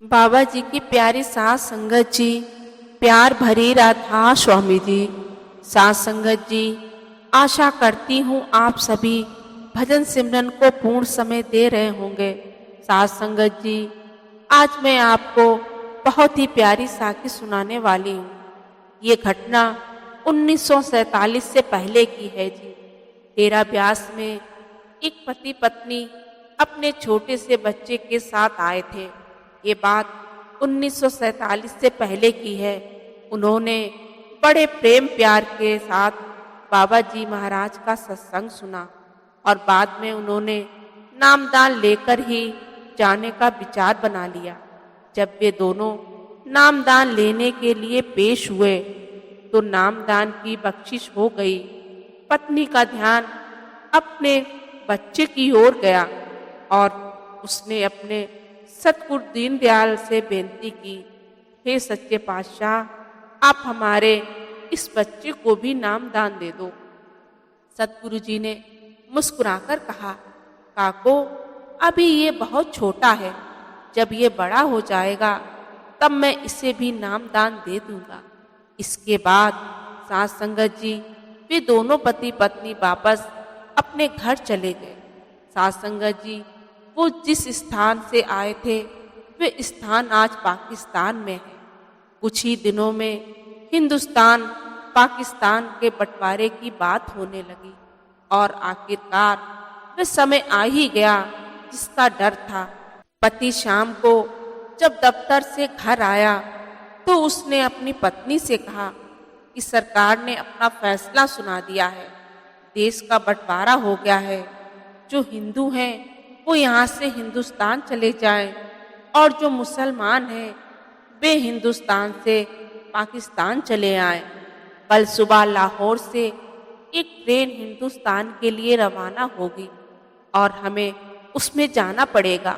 बाबा जी की प्यारी सास संगत जी, प्यार भरी राधा स्वामी जी। सास संगत जी, आशा करती हूँ आप सभी भजन सिमरन को पूर्ण समय दे रहे होंगे। सास संगत जी, आज मैं आपको बहुत ही प्यारी साखी सुनाने वाली हूँ। ये घटना 1947 से पहले की है जी। डेरा ब्यास में एक पति पत्नी अपने छोटे से बच्चे के साथ आए थे। ये बात 1947 से पहले की है। उन्होंने बड़े प्रेम प्यार के साथ बाबा जी महाराज का सत्संग सुना और बाद में उन्होंने नामदान लेकर ही जाने का विचार बना लिया। जब वे दोनों नामदान लेने के लिए पेश हुए तो नामदान की बख्शिश हो गई। पत्नी का ध्यान अपने बच्चे की ओर गया और उसने अपने सतगुरु दीनदयाल से बेनती की, हे सच्चे पातशाह, आप हमारे इस बच्चे को भी नामदान दे दो। सतगुरु जी ने मुस्कुराकर कहा, काको, अभी ये बहुत छोटा है, जब ये बड़ा हो जाएगा तब मैं इसे भी नामदान दे दूंगा। इसके बाद सास संगत जी, वे दोनों पति पत्नी वापस अपने घर चले गए। सास संगत जी, वो जिस स्थान से आए थे वे स्थान आज पाकिस्तान में है। कुछ ही दिनों में हिंदुस्तान पाकिस्तान के बंटवारे की बात होने लगी और आखिरकार वह समय आ ही गया जिसका डर था। पति शाम को जब दफ्तर से घर आया तो उसने अपनी पत्नी से कहा कि सरकार ने अपना फैसला सुना दिया है, देश का बंटवारा हो गया है। जो हिंदू हैं वो यहाँ से हिंदुस्तान चले जाएं और जो मुसलमान हैं वे हिंदुस्तान से पाकिस्तान चले आएं। कल सुबह लाहौर से एक ट्रेन हिंदुस्तान के लिए रवाना होगी और हमें उसमें जाना पड़ेगा।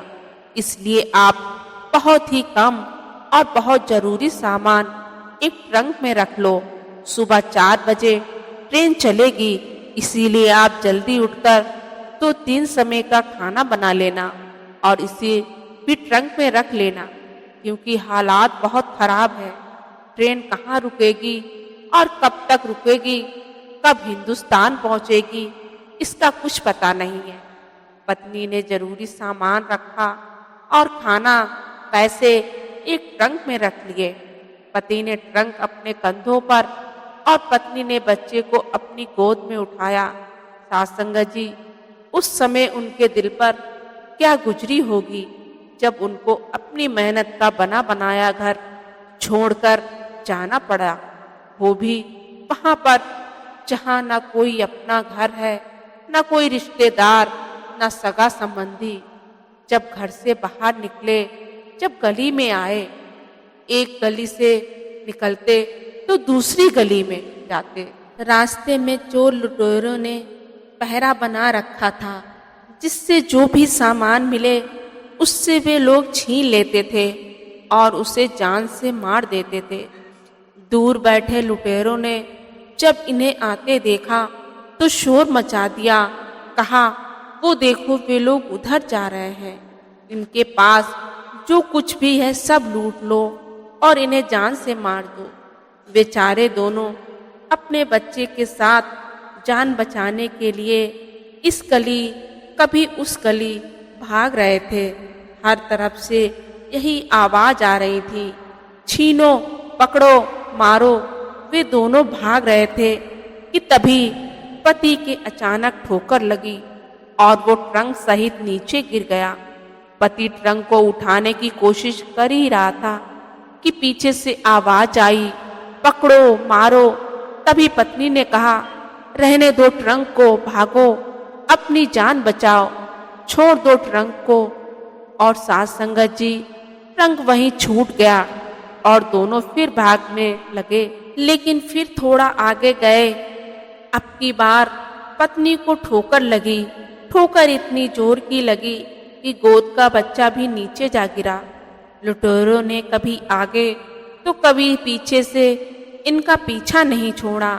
इसलिए आप बहुत ही कम और बहुत जरूरी सामान एक ट्रंक में रख लो। सुबह 4 बजे ट्रेन चलेगी, इसीलिए आप जल्दी उठकर 2-3 समय का खाना बना लेना और इसे भी ट्रंक में रख लेना, क्योंकि हालात बहुत खराब है। ट्रेन कहाँ रुकेगी और कब तक रुकेगी, कब हिंदुस्तान पहुँचेगी, इसका कुछ पता नहीं है। पत्नी ने जरूरी सामान रखा और खाना, पैसे एक ट्रंक में रख लिए। पति ने ट्रंक अपने कंधों पर और पत्नी ने बच्चे को अपनी गोद में उठाया। सास संगत जी, उस समय उनके दिल पर क्या गुजरी होगी जब उनको अपनी मेहनत का बना बनाया घर छोड़कर जाना पड़ा, वो भी वहां पर जहां ना कोई अपना घर है, ना कोई रिश्तेदार, ना सगा संबंधी। जब घर से बाहर निकले, जब गली में आए, एक गली से निकलते तो दूसरी गली में जाते। रास्ते में चोर लुटेरों ने पहरा बना रखा था, जिससे जो भी सामान मिले उससे वे लोग छीन लेते थे और उसे जान से मार देते थे। दूर बैठे लुटेरों ने जब इन्हें आते देखा तो शोर मचा दिया, कहा, वो देखो वे लोग उधर जा रहे हैं, इनके पास जो कुछ भी है सब लूट लो और इन्हें जान से मार दो। बेचारे दोनों अपने बच्चे के साथ जान बचाने के लिए इस गली कभी उस गली भाग रहे थे। हर तरफ से यही आवाज आ रही थी, छीनो, पकड़ो, मारो। वे दोनों भाग रहे थे कि तभी पति के अचानक ठोकर लगी और वो ट्रंक सहित नीचे गिर गया। पति ट्रंक को उठाने की कोशिश कर ही रहा था कि पीछे से आवाज आई, पकड़ो, मारो। तभी पत्नी ने कहा, रहने दो ट्रंक को, भागो, अपनी जान बचाओ, छोड़ दो ट्रंक को। और सास संगत जी, ट्रंक वहीं छूट गया और दोनों फिर भागने लगे। लेकिन फिर थोड़ा आगे गए, अब की बार पत्नी को ठोकर लगी। ठोकर इतनी जोर की लगी कि गोद का बच्चा भी नीचे जा गिरा। लुटेरों ने कभी आगे तो कभी पीछे से इनका पीछा नहीं छोड़ा।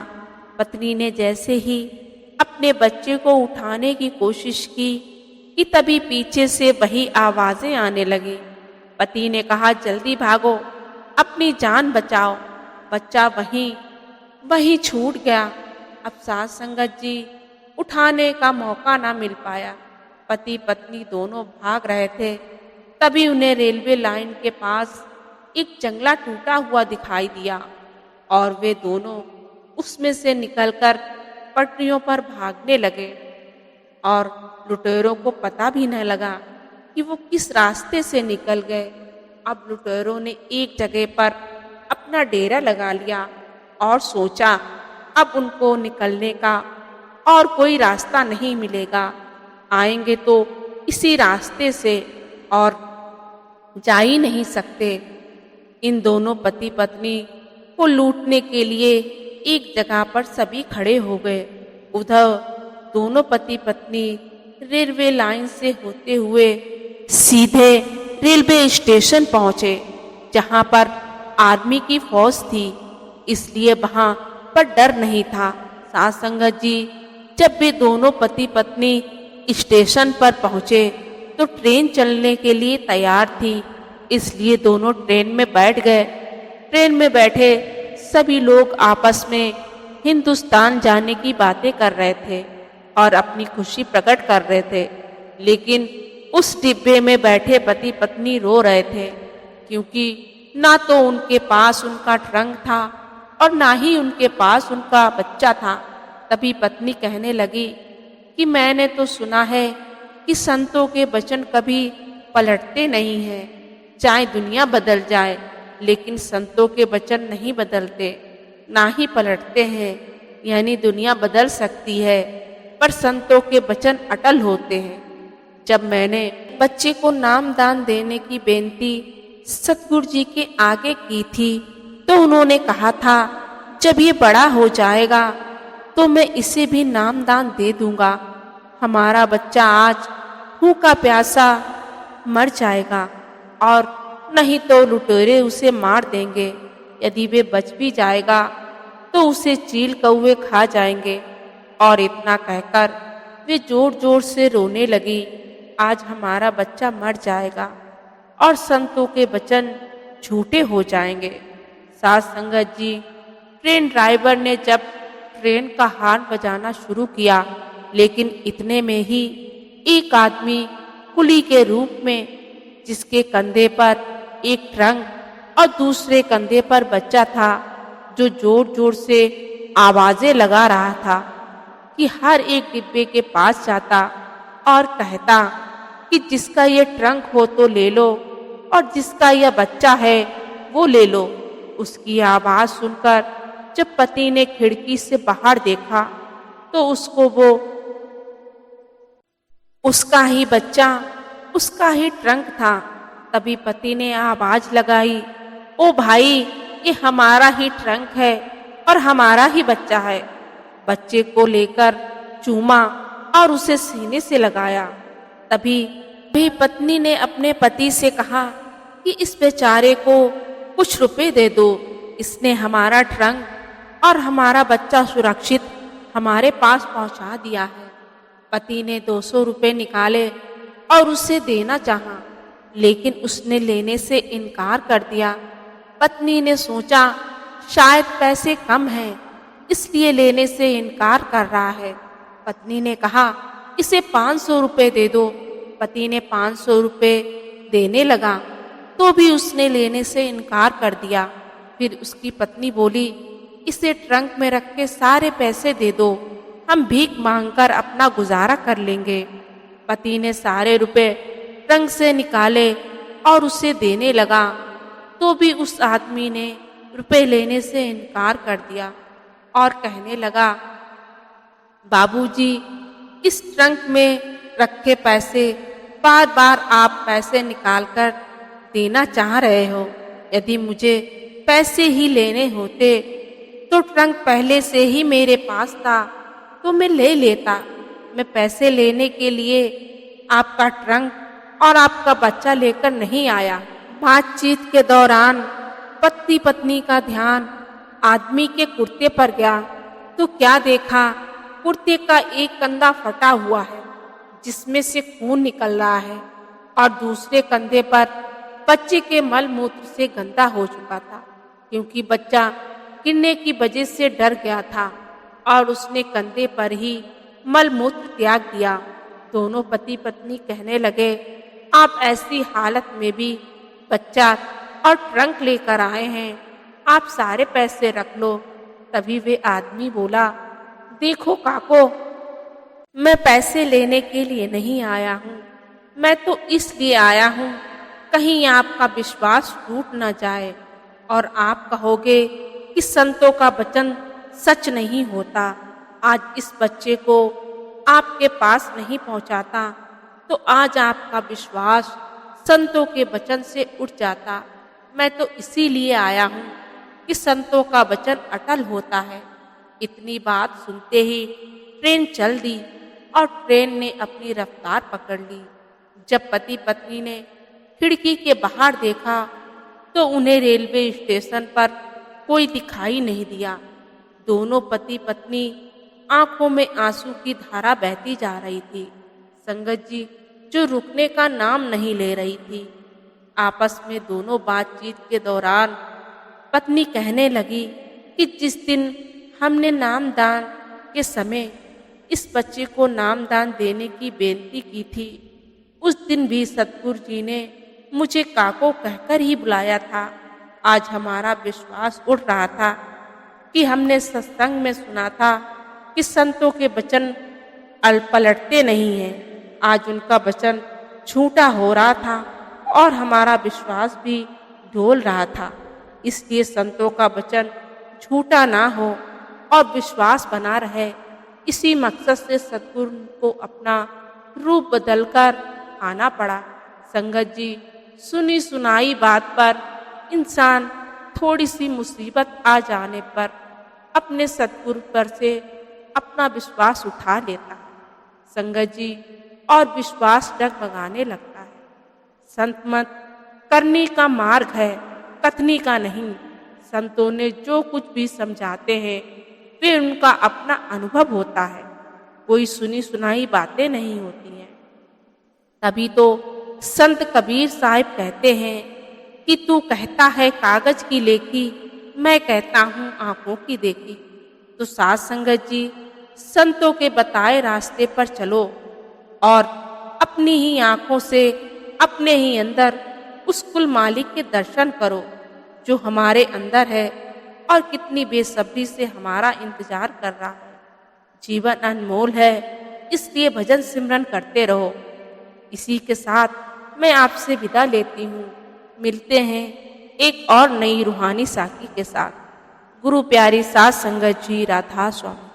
पत्नी ने जैसे ही अपने बच्चे को उठाने की कोशिश की कि तभी पीछे से वही आवाजें आने लगी, पति ने कहा, जल्दी भागो, अपनी जान बचाओ। बच्चा वहीं छूट गया। अब सास संगत जी उठाने का मौका ना मिल पाया। पति पत्नी दोनों भाग रहे थे। तभी उन्हें रेलवे लाइन के पास एक जंगला टूटा हुआ दिखाई दिया और वे दोनों उसमें से निकलकर पटरियों पर भागने लगे और लुटेरों को पता भी न लगा कि वो किस रास्ते से निकल गए। अब लुटेरों ने एक जगह पर अपना डेरा लगा लिया और सोचा अब उनको निकलने का और कोई रास्ता नहीं मिलेगा, आएंगे तो इसी रास्ते से और जा ही नहीं सकते। इन दोनों पति पत्नी को लूटने के लिए एक जगह पर सभी खड़े हो गए। उधर दोनों पति पत्नी रेलवे लाइन से होते हुए सीधे रेलवे स्टेशन पहुंचे, जहां पर आर्मी की फौज थी, इसलिए वहां पर डर नहीं था। सास संगत जी जब वे दोनों पति पत्नी स्टेशन पर पहुंचे तो ट्रेन चलने के लिए तैयार थी, इसलिए दोनों ट्रेन में बैठ गए। ट्रेन में बैठे सभी लोग आपस में हिंदुस्तान जाने की बातें कर रहे थे और अपनी खुशी प्रकट कर रहे थे, लेकिन उस डिब्बे में बैठे पति पत्नी रो रहे थे, क्योंकि ना तो उनके पास उनका ट्रंक था और ना ही उनके पास उनका बच्चा था। तभी पत्नी कहने लगी कि मैंने तो सुना है कि संतों के वचन कभी पलटते नहीं हैं, चाहे दुनिया बदल जाए लेकिन संतों के वचन नहीं बदलते, ना ही पलटते हैं। यानी दुनिया बदल सकती है पर संतों के वचन अटल होते हैं। जब मैंने बच्चे को नाम दान देने की बेनती सतगुरु जी के आगे की थी तो उन्होंने कहा था जब ये बड़ा हो जाएगा तो मैं इसे भी नाम दान दे दूंगा। हमारा बच्चा आज भूखा प्यासा मर जाएगा और नहीं तो लुटेरे उसे मार देंगे। यदि वे बच भी जाएगा तो उसे चील कौवे खा जाएंगे। और इतना कहकर वे जोर जोर से रोने लगी, आज हमारा बच्चा मर जाएगा और संतों के वचन झूठे हो जाएंगे। सास संगत जी ट्रेन ड्राइवर ने जब ट्रेन का हॉर्न बजाना शुरू किया, लेकिन इतने में ही एक आदमी कुली के रूप में, जिसके कंधे पर एक ट्रंक और दूसरे कंधे पर बच्चा था, जो जोर जोर से आवाजें लगा रहा था कि हर एक डिब्बे के पास जाता और कहता कि जिसका ये ट्रंक हो तो ले लो और जिसका यह बच्चा है वो ले लो। उसकी आवाज सुनकर जब पति ने खिड़की से बाहर देखा तो उसका ही बच्चा, उसका ही ट्रंक था। तभी पति ने आवाज लगाई, ओ भाई, ये हमारा ही ट्रंक है और हमारा ही बच्चा है। बच्चे को लेकर चूमा और उसे सीने से लगाया। तभी पत्नी ने अपने पति से कहा कि इस बेचारे को कुछ रुपए दे दो, इसने हमारा ट्रंक और हमारा बच्चा सुरक्षित हमारे पास पहुंचा दिया है। पति ने 200 रुपए निकाले और उसे देना चाहा, लेकिन उसने लेने से इनकार कर दिया। पत्नी ने सोचा शायद पैसे कम हैं, इसलिए लेने से इनकार कर रहा है। पत्नी ने कहा इसे 500 रुपए दे दो। पति ने 500 रुपए देने लगा तो भी उसने लेने से इनकार कर दिया। फिर उसकी पत्नी बोली, इसे ट्रंक में रख के सारे पैसे दे दो, हम भीख मांगकर अपना गुजारा कर लेंगे। पति ने सारे रुपए ट्रंक से निकाले और उसे देने लगा तो भी उस आदमी ने रुपए लेने से इनकार कर दिया और कहने लगा, बाबूजी, इस ट्रंक में रखे पैसे बार बार आप पैसे निकालकर देना चाह रहे हो। यदि मुझे पैसे ही लेने होते तो ट्रंक पहले से ही मेरे पास था तो मैं ले लेता। मैं पैसे लेने के लिए आपका ट्रंक और आपका बच्चा लेकर नहीं आया। बातचीत के दौरान पति पत्नी का ध्यान आदमी के कुर्ते पर गया तो क्या देखा, कुर्ते का एक कंधा फटा हुआ है जिसमें से खून निकल रहा है और दूसरे कंधे पर बच्चे के मल मूत्र से गंदा हो चुका था, क्योंकि बच्चा गिरने की वजह से डर गया था और उसने कंधे पर ही मल मूत्र त्याग दिया। दोनों पति पत्नी कहने लगे, आप ऐसी हालत में भी बच्चा और ट्रंक लेकर आए हैं, आप सारे पैसे रख लो। तभी वे आदमी बोला, देखो काको, मैं पैसे लेने के लिए नहीं आया हूँ, मैं तो इसलिए आया हूँ कहीं आपका विश्वास टूट न जाए और आप कहोगे कि संतों का वचन सच नहीं होता। आज इस बच्चे को आपके पास नहीं पहुंचाता तो आज आपका विश्वास संतों के वचन से उठ जाता। मैं तो इसीलिए आया हूँ कि संतों का वचन अटल होता है। इतनी बात सुनते ही ट्रेन चल दी और ट्रेन ने अपनी रफ्तार पकड़ ली। जब पति पत्नी ने खिड़की के बाहर देखा तो उन्हें रेलवे स्टेशन पर कोई दिखाई नहीं दिया। दोनों पति पत्नी आंखों में आंसू की धारा बहती जा रही थी। संगत जी जो रुकने का नाम नहीं ले रही थी। आपस में दोनों बातचीत के दौरान पत्नी कहने लगी कि जिस दिन हमने नामदान के समय इस बच्चे को नामदान देने की बेनती की थी, उस दिन भी सतगुरु जी ने मुझे काको कहकर ही बुलाया था। आज हमारा विश्वास उठ रहा था कि हमने सत्संग में सुना था कि संतों के वचन पलटते नहीं हैं। आज उनका वचन झूठा हो रहा था और हमारा विश्वास भी ढोल रहा था। इसलिए संतों का वचन झूठा ना हो और विश्वास बना रहे, इसी मकसद से सतगुरु को अपना रूप बदलकर आना पड़ा। संगत जी सुनी सुनाई बात पर इंसान थोड़ी सी मुसीबत आ जाने पर अपने सतगुरु पर से अपना विश्वास उठा लेता है। संगत जी और विश्वास डगमगाने लगता है। संत मत करनी का मार्ग है, कथनी का नहीं। संतों ने जो कुछ भी समझाते हैं वे उनका अपना अनुभव होता है, कोई सुनी सुनाई बातें नहीं होती हैं। तभी तो संत कबीर साहिब कहते हैं कि तू कहता है कागज की लेखी, मैं कहता हूँ आंखों की देखी। तो साथ संगत जी संतों के बताए रास्ते पर चलो और अपनी ही आंखों से अपने ही अंदर उस कुल मालिक के दर्शन करो जो हमारे अंदर है और कितनी बेसब्री से हमारा इंतजार कर रहा है। जीवन अनमोल है, इसलिए भजन सिमरन करते रहो। इसी के साथ मैं आपसे विदा लेती हूँ। मिलते हैं एक और नई रूहानी साखी के साथ। गुरु प्यारी साथ संगत जी, राधा स्वामी।